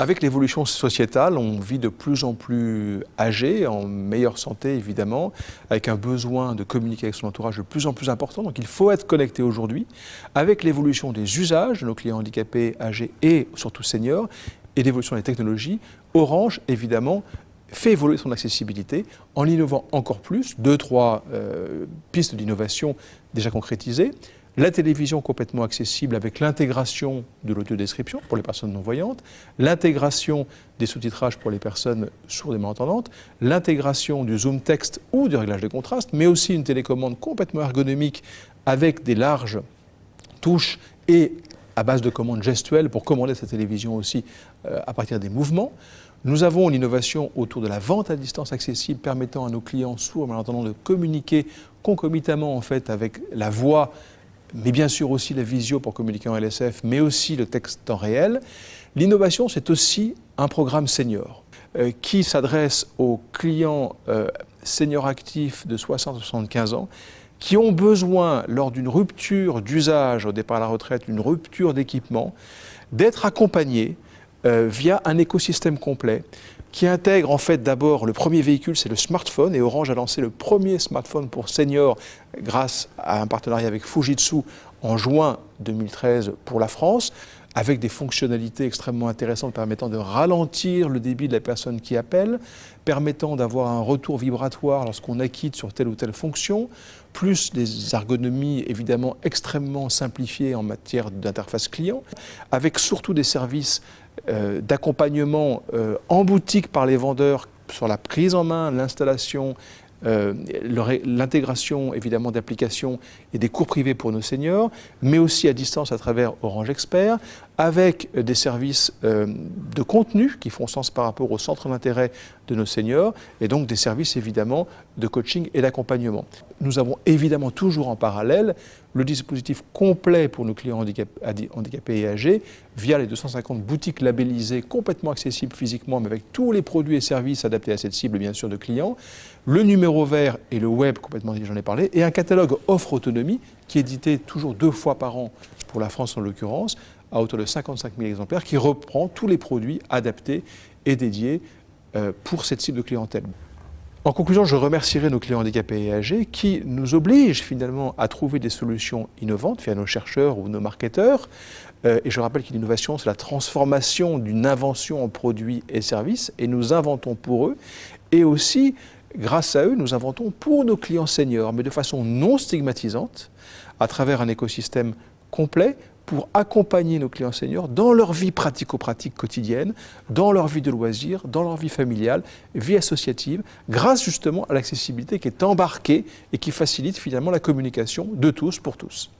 Avec l'évolution sociétale, on vit de plus en plus âgé, en meilleure santé évidemment, avec un besoin de communiquer avec son entourage de plus en plus important. Donc il faut être connecté aujourd'hui. Avec l'évolution des usages de nos clients handicapés, âgés et surtout seniors, et l'évolution des technologies, Orange évidemment fait évoluer son accessibilité en innovant encore plus, 2-3 pistes d'innovation déjà concrétisées. La télévision complètement accessible avec l'intégration de l'audiodescription pour les personnes non-voyantes, l'intégration des sous-titrages pour les personnes sourdes et malentendantes, l'intégration du zoom texte ou du réglage de contraste, mais aussi une télécommande complètement ergonomique avec des larges touches et à base de commandes gestuelles pour commander sa télévision aussi à partir des mouvements. Nous avons une innovation autour de la vente à distance accessible permettant à nos clients sourds et malentendants de communiquer concomitamment en fait avec la voix, mais bien sûr aussi la visio pour communiquer en LSF, mais aussi le texte en réel. L'innovation, c'est aussi un programme senior qui s'adresse aux clients seniors actifs de 60 à 75 ans qui ont besoin, lors d'une rupture d'usage au départ à la retraite, une rupture d'équipement, d'être accompagnés via un écosystème complet qui intègre en fait d'abord le premier véhicule, c'est le smartphone, et Orange a lancé le premier smartphone pour seniors grâce à un partenariat avec Fujitsu en juin 2013 pour la France, avec des fonctionnalités extrêmement intéressantes permettant de ralentir le débit de la personne qui appelle, permettant d'avoir un retour vibratoire lorsqu'on acquitte sur telle ou telle fonction, plus des ergonomies évidemment extrêmement simplifiées en matière d'interface client, avec surtout des services d'accompagnement en boutique par les vendeurs sur la prise en main, l'installation, l'intégration évidemment d'applications et des cours privés pour nos seniors, mais aussi à distance à travers Orange Expert, avec des services de contenu qui font sens par rapport au centre d'intérêt de nos seniors, et donc des services évidemment de coaching et d'accompagnement. Nous avons évidemment toujours en parallèle le dispositif complet pour nos clients handicapés et âgés via les 250 boutiques labellisées complètement accessibles physiquement, mais avec tous les produits et services adaptés à cette cible bien sûr de clients, le numéro vert et le web complètement, j'en ai parlé, et un catalogue offre autonomie qui est édité toujours 2 fois par an pour la France en l'occurrence, à hauteur de 55 000 exemplaires, qui reprend tous les produits adaptés et dédiés pour cette cible de clientèle. En conclusion, je remercierai nos clients handicapés et âgés qui nous obligent finalement à trouver des solutions innovantes via nos chercheurs ou nos marketeurs. Et je rappelle que l'innovation, c'est la transformation d'une invention en produits et services, et nous inventons pour eux. Et aussi, grâce à eux, nous inventons pour nos clients seniors, mais de façon non stigmatisante, à travers un écosystème complet, pour accompagner nos clients seniors dans leur vie pratico-pratique quotidienne, dans leur vie de loisirs, dans leur vie familiale, vie associative, grâce justement à l'accessibilité qui est embarquée et qui facilite finalement la communication de tous pour tous.